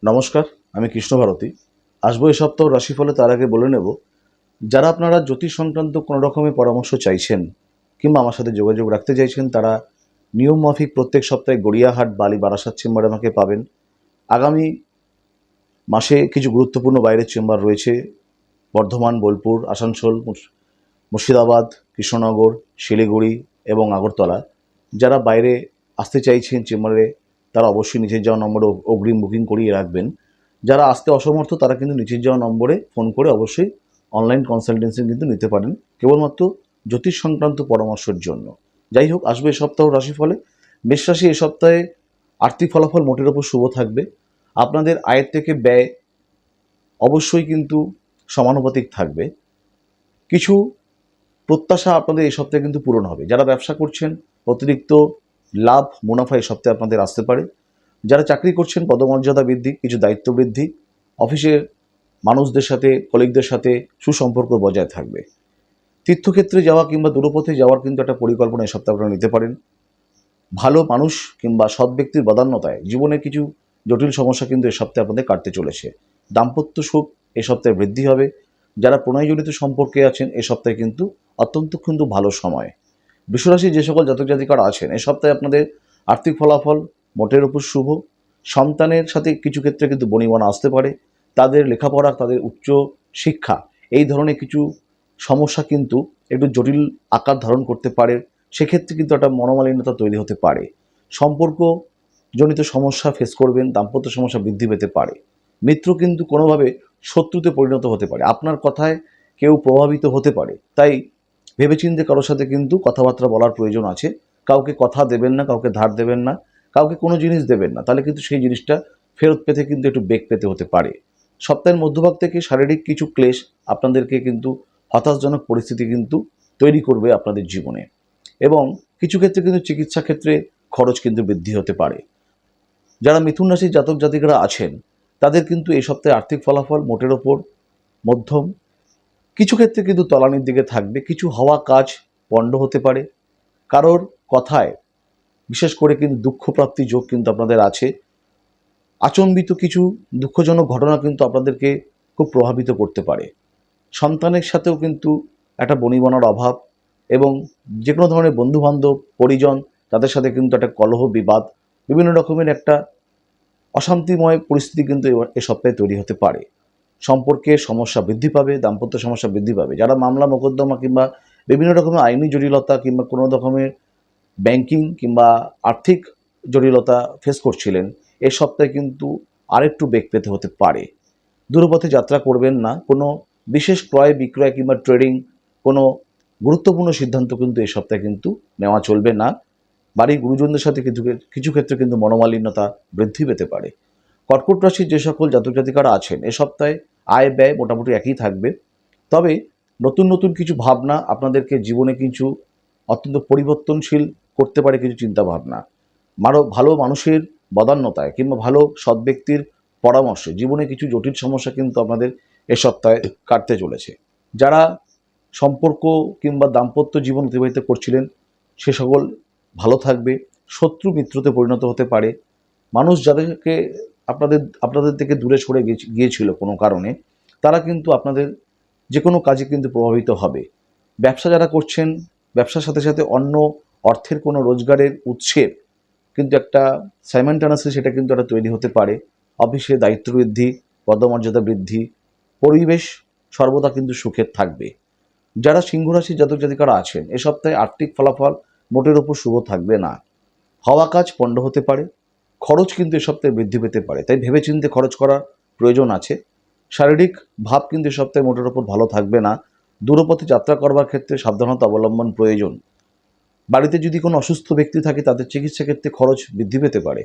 নমস্কার, আমি কৃষ্ণ ভারতী। আসবো এই সপ্তাহ রাশিফলে তার আগে বলে নেব, যারা আপনারা জ্যোতিষ সংক্রান্ত কোনো রকমের পরামর্শ চাইছেন কিংবা আমার সাথে যোগাযোগ রাখতে চাইছেন, তারা নিয়ম মাফিক প্রত্যেক সপ্তাহে গড়িয়াহাট বালি বারাসাত চেম্বারে আমাকে পাবেন। আগামী মাসে কিছু গুরুত্বপূর্ণ বাইরের চেম্বার রয়েছে: বর্ধমান, বোলপুর, আসানসোল, মুর্শিদাবাদ, কৃষ্ণনগর, শিলিগুড়ি এবং আগরতলা। যারা বাইরে আসতে চাইছেন চেম্বারে, তারা অবশ্যই নিচের যাওয়া নম্বরে অগ্রিম বুকিং করিয়ে রাখবেন। যারা আসতে অসমর্থ, তারা কিন্তু নিচের যাওয়া নম্বরে ফোন করে অবশ্যই অনলাইন কনসালটেন্সি কিন্তু নিতে পারেন, কেবলমাত্র জ্যোতিষ সংক্রান্ত পরামর্শের জন্য। যাই হোক, আসবে এই সপ্তাহ রাশিফলে। মেষ রাশি এই সপ্তাহে আর্থিক ফলাফল মোটের ওপর শুভ থাকবে। আপনাদের আয়ের থেকে ব্যয় অবশ্যই কিন্তু সমানুপাতিক থাকবে। কিছু প্রত্যাশা আপনাদের এই সপ্তাহে কিন্তু পূরণ হবে। যারা ব্যবসা করছেন, অতিরিক্ত লাভ মুনাফা এই সপ্তাহে আপনাদের আসতে পারে। যারা চাকরি করছেন, পদমর্যাদা বৃদ্ধি, কিছু দায়িত্ব বৃদ্ধি, অফিসের মানুষদের সাথে, কলিগদের সাথে সুসম্পর্ক বজায় থাকবে। তীর্থক্ষেত্রে যাওয়া কিংবা দূরপথে যাওয়ার কিন্তু একটা পরিকল্পনা এই সপ্তাহে আপনারা নিতে পারেন। ভালো মানুষ কিংবা সৎ ব্যক্তির বদান্যতায় জীবনের কিছু জটিল সমস্যা কিন্তু এই সপ্তাহে আপনাদের কাটতে চলেছে। দাম্পত্য সুখ এ সপ্তাহে বৃদ্ধি হবে। যারা প্রণয়জনিত সম্পর্কে আছেন, এ সপ্তাহে কিন্তু অত্যন্ত কিন্তু ভালো সময়। বৃষরাশির যে সকল জাতক জাতিকারা আছেন, এ সপ্তাহে আপনাদের আর্থিক ফলাফল মোটের উপর শুভ। সন্তানের সাথে কিছু ক্ষেত্রে কিন্তু বনিবনা আসতে পারে। তাদের লেখাপড়া, তাদের উচ্চ শিক্ষা, এই ধরনের কিছু সমস্যা কিন্তু একটু জটিল আকার ধারণ করতে পারে। সেক্ষেত্রে কিন্তু একটা মনোমালিন্যতা তৈরি হতে পারে। সম্পর্ক জনিত সমস্যা ফেস করবেন, দাম্পত্য সমস্যা বৃদ্ধি পেতে পারে। মিত্র কিন্তু কোনোভাবে শত্রুতে পরিণত হতে পারে। আপনার কথায় কেউ প্রভাবিত হতে পারে। তাই ভেবেচিন্তে কারোর সাথে কিন্তু কথাবার্তা বলার প্রয়োজন আছে। কাউকে কথা দেবেন না, কাউকে ধার দেবেন না, কাউকে কোনো জিনিস দেবেন না, তাহলে কিন্তু সেই জিনিসটা ফেরত পেতে কিন্তু একটু বেগ পেতে হতে পারে। সপ্তাহের মধ্যভাগ থেকে শারীরিক কিছু ক্লেশ আপনাদেরকে কিন্তু হতাশজনক পরিস্থিতি কিন্তু তৈরি করবে আপনাদের জীবনে, এবং কিছু ক্ষেত্রে কিন্তু চিকিৎসা ক্ষেত্রে খরচ কিন্তু বৃদ্ধি হতে পারে। যারা মিথুন রাশির জাতক জাতিকারা আছেন, তাদের কিন্তু এই সপ্তাহে আর্থিক ফলাফল মোটের ওপর মধ্যম। কিছু ক্ষেত্রে কিন্তু তলানির দিকে থাকবে। কিছু হওয়া কাজ পণ্ড হতে পারে। কারোর কথায় বিশেষ করে কিন্তু দুঃখপ্রাপ্তি যোগ কিন্তু আপনাদের আছে। আচম্বিত কিছু দুঃখজনক ঘটনা কিন্তু আপনাদেরকে খুব প্রভাবিত করতে পারে। সন্তানের সাথেও কিন্তু একটা বনিবনার অভাব, এবং যে কোনো ধরনের বন্ধুবান্ধব, পরিজন, তাদের সাথে কিন্তু একটা কলহ বিবাদ, বিভিন্ন রকমের একটা অশান্তিময় পরিস্থিতি কিন্তু এ সপ্তাহে তৈরি হতে পারে। সম্পর্কে সমস্যা বৃদ্ধি পাবে, দাম্পত্য সমস্যা বৃদ্ধি পাবে। যারা মামলা মোকদ্দমা কিংবা বিভিন্ন রকমের আইনি জটিলতা কিংবা কোনো রকমের ব্যাংকিং কিংবা আর্থিক জটিলতা ফেস করছিলেন, এ সপ্তাহে কিন্তু আরেকটু বেগ পেতে হতে পারে। দূরপথে যাত্রা করবেন না। কোনো বিশেষ ক্রয় বিক্রয় কিংবা ট্রেডিং, কোনো গুরুত্বপূর্ণ সিদ্ধান্ত কিন্তু এই সপ্তাহে কিন্তু নেওয়া চলবে না। বাড়ির গুরুজনদের সাথে কিছু কিছু ক্ষেত্রে কিন্তু মনোমালিন্যতা বৃদ্ধি পেতে পারে। কর্কট রাশির যে সকল জাতক জাতিকারা আছেন, এ সপ্তাহে আয় ব্যয় মোটামুটি একই থাকবে। তবে নতুন নতুন কিছু ভাবনা আপনাদেরকে জীবনে কিছু অত্যন্ত পরিবর্তনশীল করতে পারে। কিছু চিন্তাভাবনা ভালো মানুষের বদান্যতায় কিংবা ভালো সৎ ব্যক্তির পরামর্শে জীবনে কিছু জটিল সমস্যা কিন্তু আপনাদের এ সপ্তাহে কাটতে চলেছে। যারা সম্পর্ক কিংবা দাম্পত্য জীবন অতিবাহিত করছিলেন, সে সকল ভালো থাকবে। শত্রু মিত্রতে পরিণত হতে পারে। মানুষ যাদেরকে আপনাদের আপনাদের থেকে দূরে সরে গিয়েছিল কোনো কারণে, তারা কিন্তু আপনাদের যে কোনো কাজে কিন্তু প্রভাবিত হবে। ব্যবসা যারা করছেন, ব্যবসার সাথে সাথে অন্য অর্থের কোনো রোজগারের উৎসের কিন্তু একটা সাইমানটানাসলি সেটা কিন্তু একটা তৈরি হতে পারে। অফিসে দায়িত্ব বৃদ্ধি, পদমর্যাদা বৃদ্ধি, পরিবেশ সর্বদা কিন্তু সুখের থাকবে। যারা সিংহ রাশির জাতক জাতিকারা আছেন, এ সপ্তাহে আর্থিক ফলাফল মোটের ওপর শুভ থাকবে না। হওয়া কাজ পণ্ড হতে পারে। খরচ কিন্তু এ সপ্তাহে বৃদ্ধি পেতে পারে, তাই ভেবেচিন্তে খরচ করার প্রয়োজন আছে। শারীরিক ভাব কিন্তু এ সপ্তাহে মোটের ওপর ভালো থাকবে না। দূরপথে যাত্রা করবার ক্ষেত্রে সাবধানতা অবলম্বন প্রয়োজন। বাড়িতে যদি কোনো অসুস্থ ব্যক্তি থাকে, তাদের চিকিৎসা ক্ষেত্রে খরচ বৃদ্ধি পেতে পারে।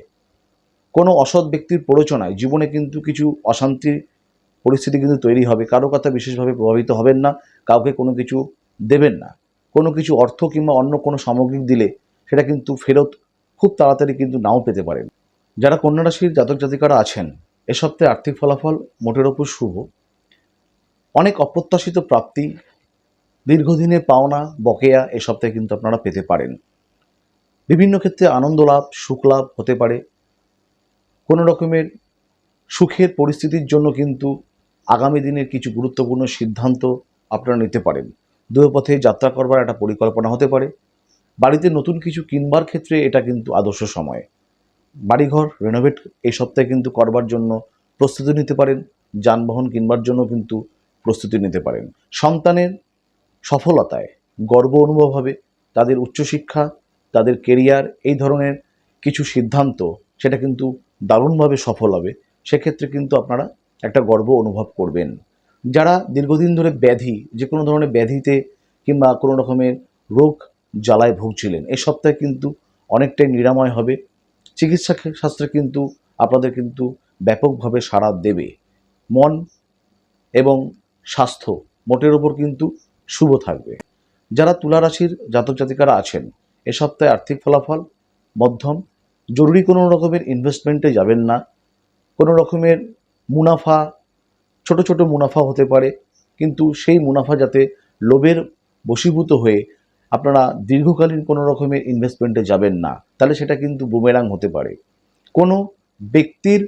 কোনো অসৎ ব্যক্তির প্ররোচনায় জীবনে কিন্তু কিছু অশান্তির পরিস্থিতি কিন্তু তৈরি হবে। কারো কথা বিশেষভাবে প্রভাবিত হবেন না। কাউকে কোনো কিছু দেবেন না। কোনো কিছু অর্থ কিংবা অন্য কোনো সামগ্রিক দিলে সেটা কিন্তু ফেরত খুব তাড়াতাড়ি কিন্তু নাও পেতে পারেন। যারা কন্যা রাশির জাতক জাতিকারা আছেন, এ সপ্তাহে আর্থিক ফলাফল মোটের ওপর শুভ। অনেক অপ্রত্যাশিত প্রাপ্তি, দীর্ঘদিনের পাওনা বকেয়া এ সপ্তাহে কিন্তু আপনারা পেতে পারেন। বিভিন্ন ক্ষেত্রে আনন্দ লাভ, সুখ লাভ হতে পারে। কোনো রকমের সুখের পরিস্থিতির জন্য কিন্তু আগামী দিনের কিছু গুরুত্বপূর্ণ সিদ্ধান্ত আপনারা নিতে পারেন। দুপথে যাত্রা করবার একটা পরিকল্পনা হতে পারে। বাড়িতে নতুন কিছু কিনবার ক্ষেত্রে এটা কিন্তু আদর্শ সময়। বাড়িঘর রেনোভেট এই সপ্তাহে কিন্তু করবার জন্য প্রস্তুতি নিতে পারেন। যানবাহন কিনবার জন্য কিন্তু প্রস্তুতি নিতে পারেন। সন্তানের সফলতায় গর্ব অনুভব হবে। তাদের উচ্চশিক্ষা, তাদের কেরিয়ার, এই ধরনের কিছু সিদ্ধান্ত সেটা কিন্তু দারুণভাবে সফল হবে। সেক্ষেত্রে কিন্তু আপনারা একটা গর্ব অনুভব করবেন। যারা দীর্ঘদিন ধরে ব্যাধি, যে কোনো ধরনের ব্যাধিতে কিংবা কোনো রকমের রোগ জ্বালায় ভুগছিলেন, এই সপ্তাহে কিন্তু অনেকটাই নিরাময় হবে। চিকিৎসা শাস্ত্রে কিন্তু আপনাদের কিন্তু ব্যাপকভাবে সাড়া দেবে। মন এবং স্বাস্থ্য মোটের ওপর কিন্তু শুভ থাকবে। যারা তুলা রাশির জাতক জাতিকারা আছেন, এ সপ্তাহে আর্থিক ফলাফল মধ্যম। জরুরি কোনো রকমের ইনভেস্টমেন্টে যাবেন না। কোনো রকমের মুনাফা, ছোট ছোট মুনাফা হতে পারে, কিন্তু সেই মুনাফা যাতে লোভের বশীভূত হয়ে আপনারা দীর্ঘকালীন কোনো রকমের ইনভেস্টমেন্টে যাবেন না, তাহলে সেটা কিন্তু বুমেরাং হতে পারে। কোনো ব্যক্তির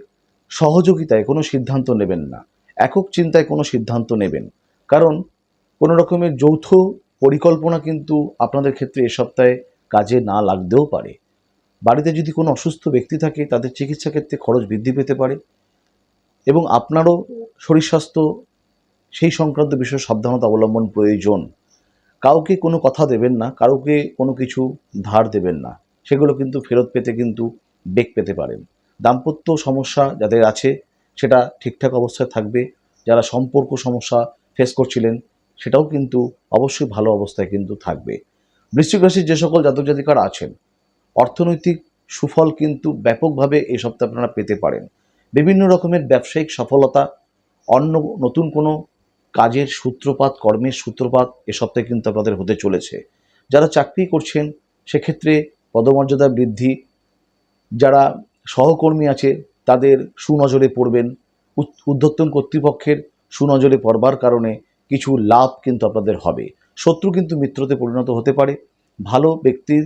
সহযোগিতায় কোনো সিদ্ধান্ত নেবেন না। একক চিন্তায় কোনো সিদ্ধান্ত নেবেন, কারণ কোনো রকমের যৌথ পরিকল্পনা কিন্তু আপনাদের ক্ষেত্রে এ সপ্তাহে কাজে না লাগতেও পারে। বাড়িতে যদি কোনো অসুস্থ ব্যক্তি থাকে, তাদের চিকিৎসা ক্ষেত্রে খরচ বৃদ্ধি পেতে পারে এবং আপনারও শরীর স্বাস্থ্য সেই সংক্রান্ত বিষয়ে সাবধানতা অবলম্বন প্রয়োজন। কাউকে কোনো কথা দেবেন না, কাউকে কোনো কিছু ধার দেবেন না, সেগুলো কিন্তু ফেরত পেতে কিন্তু বেগ পেতে পারেন। দাম্পত্য সমস্যা যাদের আছে সেটা ঠিকঠাক অবস্থায় থাকবে। যারা সম্পর্ক সমস্যা ফেস করছিলেন সেটাও কিন্তু অবশ্যই ভালো অবস্থায় কিন্তু থাকবে। বৃশ্চিক রাশির যে সকল জাতক জাতিকারা আছেন, অর্থনৈতিক সুফল কিন্তু ব্যাপকভাবে এই সপ্তাহে আপনারা পেতে পারেন। বিভিন্ন রকমের ব্যবসায়িক সফলতা, অন্য নতুন কোনো কাজের সূত্রপাত, কর্মের সূত্রপাত এ সপ্তাহে কিন্তু আপনাদের হতে চলেছে। যারা চাকরি করছেন সেক্ষেত্রে পদমর্যাদা বৃদ্ধি, যারা সহকর্মী আছে তাদের সুনজরে পড়বেন। ঊর্ধ্বতন কর্তৃপক্ষের সুনজরে পড়বার কারণে কিছু লাভ কিন্তু আপনাদের হবে। শত্রু কিন্তু মিত্রতে পরিণত হতে পারে। ভালো ব্যক্তির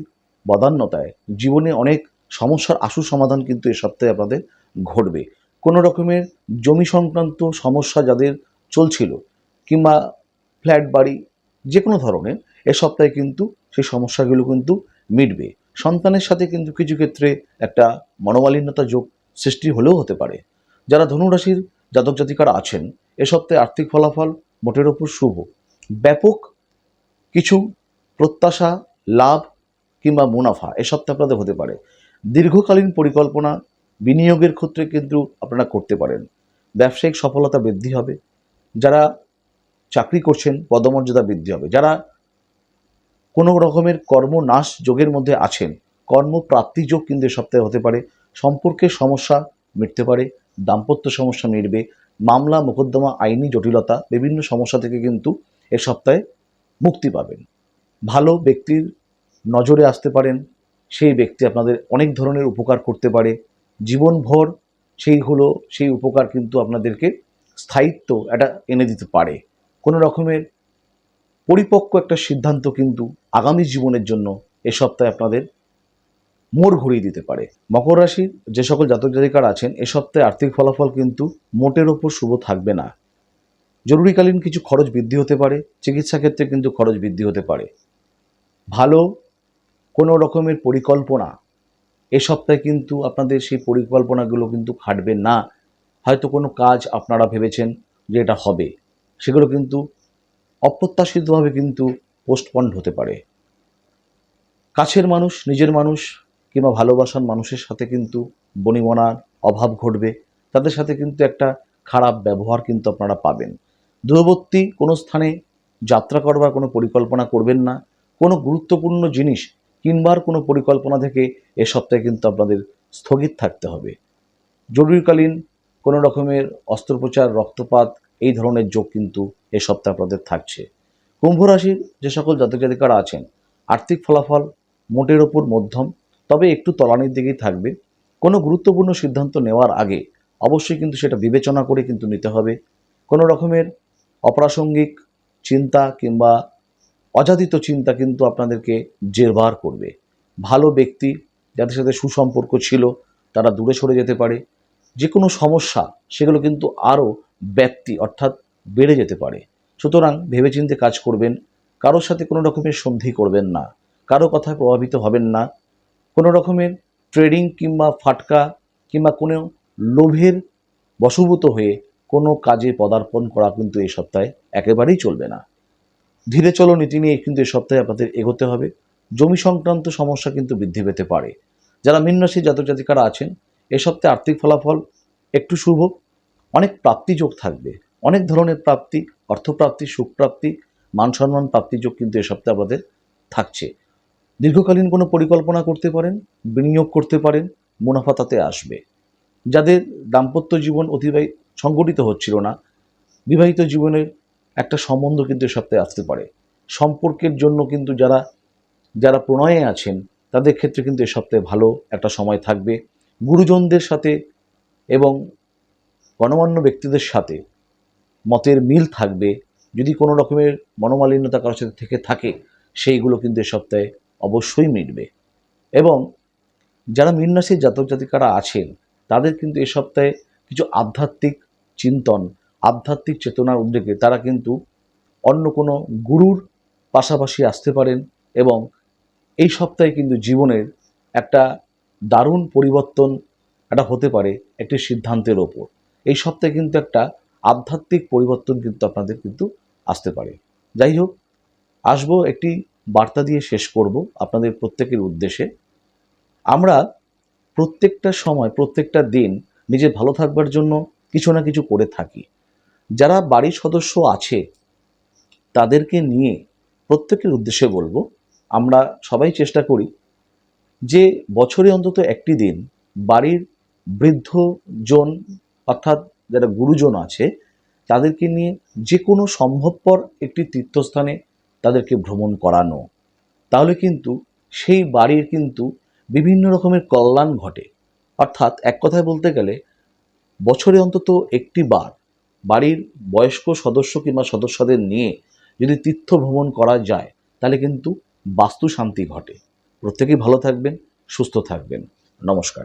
বদান্যতায় জীবনে অনেক সমস্যার আশু সমাধান কিন্তু এ সপ্তাহে আপনাদের ঘটবে। কোনো রকমের জমি সংক্রান্ত সমস্যা যাদের চলছিল কিংবা ফ্ল্যাট বাড়ি যে কোনো ধরনের, এ সপ্তাহে কিন্তু সেই সমস্যাগুলো কিন্তু মিটবে। সন্তানের সাথে কিন্তু কিছু ক্ষেত্রে একটা মনোমালিন্যতা যোগ সৃষ্টি হলেও হতে পারে। যারা ধনুরাশির জাতক জাতিকারা আছেন, এ সপ্তাহে আর্থিক ফলাফল মোটের ওপর শুভ। ব্যাপক কিছু প্রত্যাশা, লাভ কিংবা মুনাফা এ সপ্তাহে আপনাদের হতে পারে। দীর্ঘকালীন পরিকল্পনা বিনিয়োগের ক্ষেত্রে কিন্তু আপনারা করতে পারেন। ব্যবসায়িক সফলতা বৃদ্ধি হবে। যারা চাকরি করছেন পদমর্যাদা বৃদ্ধি হবে। যারা কোনো রকমের কর্মনাশ যোগের মধ্যে আছেন, কর্মপ্রাপ্তি যোগ কিন্তু এ সপ্তাহে হতে পারে। সম্পর্কের সমস্যা মিটতে পারে, দাম্পত্য সমস্যা মিটবে। মামলা মোকদ্দমা, আইনি জটিলতা, বিভিন্ন সমস্যা থেকে কিন্তু এ সপ্তাহে মুক্তি পাবেন। ভালো ব্যক্তির নজরে আসতে পারেন, সেই ব্যক্তি আপনাদের অনেক ধরনের উপকার করতে পারে। জীবনভর সেই উপকার কিন্তু আপনাদেরকে স্থায়িত্ব এটা এনে দিতে পারে। কোনো রকমের পরিপক্ক একটা সিদ্ধান্ত কিন্তু আগামী জীবনের জন্য এ সপ্তাহে আপনাদের মোড় ঘুরিয়ে দিতে পারে। মকর রাশির যে সকল জাতক জাতিকারা আছেন, এ সপ্তাহে আর্থিক ফলাফল কিন্তু মোটের ওপর শুভ থাকবে না। জরুরিকালীন কিছু খরচ বৃদ্ধি হতে পারে। চিকিৎসা ক্ষেত্রে কিন্তু খরচ বৃদ্ধি হতে পারে। ভালো কোনো রকমের পরিকল্পনা এ সপ্তাহে কিন্তু আপনাদের সেই পরিকল্পনাগুলো কিন্তু খাটবে না। হয়তো কোনো কাজ আপনারা ভেবেছেন যে এটা হবে, সেগুলো কিন্তু অপ্রত্যাশিতভাবে কিন্তু পোস্টপন্ড হতে পারে। কাছের মানুষ, নিজের মানুষ কিংবা ভালোবাসার মানুষের সাথে কিন্তু বনিবনার অভাব ঘটবে। তাদের সাথে কিন্তু একটা খারাপ ব্যবহার কিন্তু আপনারা পাবেন। দূরবর্তী কোনো স্থানে যাত্রা করবার কোনো পরিকল্পনা করবেন না। কোনো গুরুত্বপূর্ণ জিনিস কিনবার কোনো পরিকল্পনা থেকে এ সপ্তাহে কিন্তু আপনাদের স্থগিত থাকতে হবে। জরুরিকালীন কোনো রকমের অস্ত্রোপচার, রক্তপাত এই ধরনের যোগ কিন্তু এ সপ্তাহে আপনাদের থাকছে। কুম্ভ রাশির যে সকল জাতক জাতিকারা আছেন, আর্থিক ফলাফল মোটের ওপর মধ্যম, তবে একটু তলানির দিকেই থাকবে। কোনো গুরুত্বপূর্ণ সিদ্ধান্ত নেওয়ার আগে অবশ্যই কিন্তু সেটা বিবেচনা করে কিন্তু নিতে হবে। কোনো রকমের অপ্রাসঙ্গিক চিন্তা কিংবা অযাচিত চিন্তা কিন্তু আপনাদেরকে জেরবার করবে। ভালো ব্যক্তি যাদের সাথে সুসম্পর্ক ছিল তারা দূরে সরে যেতে পারে। যে কোনো সমস্যা সেগুলো কিন্তু আরও ব্যাপ্তি অর্থাৎ বেড়ে যেতে পারে। সুতরাং ভেবেচিন্তে কাজ করবেন, কারোর সাথে কোনো রকমের সন্ধি করবেন না, কারো কথায় প্রভাবিত হবেন না, কোনো রকমের ট্রেডিং কিংবা ফাটকা কিংবা কোনো লোভের বশভূত হয়ে কোনো কাজে পদার্পণ করা কিন্তু এই সপ্তাহে একেবারেই চলবে না। ধীরে চলো নীতি নিয়ে কিন্তু এই সপ্তাহে আপনাদের এগোতে হবে। জমি সংক্রান্ত সমস্যা কিন্তু বৃদ্ধি পেতে পারে। যারা মীন রাশির জাতক জাতিকারা আছেন, এ সপ্তাহে আর্থিক ফলাফল একটু শুভ, অনেক প্রাপ্তিযোগ থাকবে, অনেক ধরনের প্রাপ্তি, অর্থপ্রাপ্তি, সুখপ্রাপ্তি, মান সম্মান প্রাপ্তিযোগ কিন্তু এ সপ্তাহে আপনাদের থাকছে। দীর্ঘকালীন কোনো পরিকল্পনা করতে পারেন, বিনিয়োগ করতে পারেন, মুনাফা তাতে আসবে। যাদের দাম্পত্য জীবন সংগঠিত হচ্ছিল না, বিবাহিত জীবনের একটা সম্বন্ধ কিন্তু এ সপ্তাহে আসতে পারে। সম্পর্কের জন্য কিন্তু যারা যারা প্রণয়ে আছেন তাদের ক্ষেত্রে কিন্তু এ সপ্তাহে ভালো একটা সময় থাকবে। গুরুজনদের সাথে এবং গণমান্য ব্যক্তিদের সাথে মতের মিল থাকবে। যদি কোনো রকমের মনোমালিন্যতা কারোর সাথে থেকে থাকে, সেইগুলো কিন্তু এ সপ্তাহে অবশ্যই মিটবে। এবং যারা মীন রাশির জাতক জাতিকারা আছেন তাদের কিন্তু এ সপ্তাহে কিছু আধ্যাত্মিক চিন্তন, আধ্যাত্মিক চেতনার উদ্যোগে তারা কিন্তু অন্য কোনো গুরুর পাশাপাশি আসতে পারেন এবং এই সপ্তাহে কিন্তু জীবনের একটা দারুণ পরিবর্তন একটা হতে পারে একটি সিদ্ধান্তের ওপর। এই সপ্তাহে কিন্তু একটা আধ্যাত্মিক পরিবর্তন কিন্তু আপনাদের কিন্তু আসতে পারে। যাই হোক, আসবো একটি বার্তা দিয়ে শেষ করব আপনাদের প্রত্যেকের উদ্দেশ্যে। আমরা প্রত্যেকটা সময়, প্রত্যেকটা দিন নিজে ভালো থাকবার জন্য কিছু না কিছু করে থাকি। যারা বাড়ির সদস্য আছে তাদেরকে নিয়ে প্রত্যেকের উদ্দেশ্যে বলবো, আমরা সবাই চেষ্টা করি যে বছরে অন্তত একটি দিন বাড়ির বৃদ্ধজন অর্থাৎ যারা গুরুজন আছে তাদেরকে নিয়ে যে কোনো সম্ভবপর একটি তীর্থস্থানে তাদেরকে ভ্রমণ করানো। তাহলে কিন্তু সেই বাড়ির কিন্তু বিভিন্ন রকমের কল্যাণ ঘটে। অর্থাৎ এক কথায় বলতে গেলে বছরে অন্তত একটি বার বাড়ির বয়স্ক সদস্য কিংবা সদস্যদের নিয়ে যদি তীর্থ ভ্রমণ করা যায় তাহলে কিন্তু বাস্তু শান্তি ঘটে। প্রত্যেকেই ভালো থাকবেন, সুস্থ থাকবেন। নমস্কার।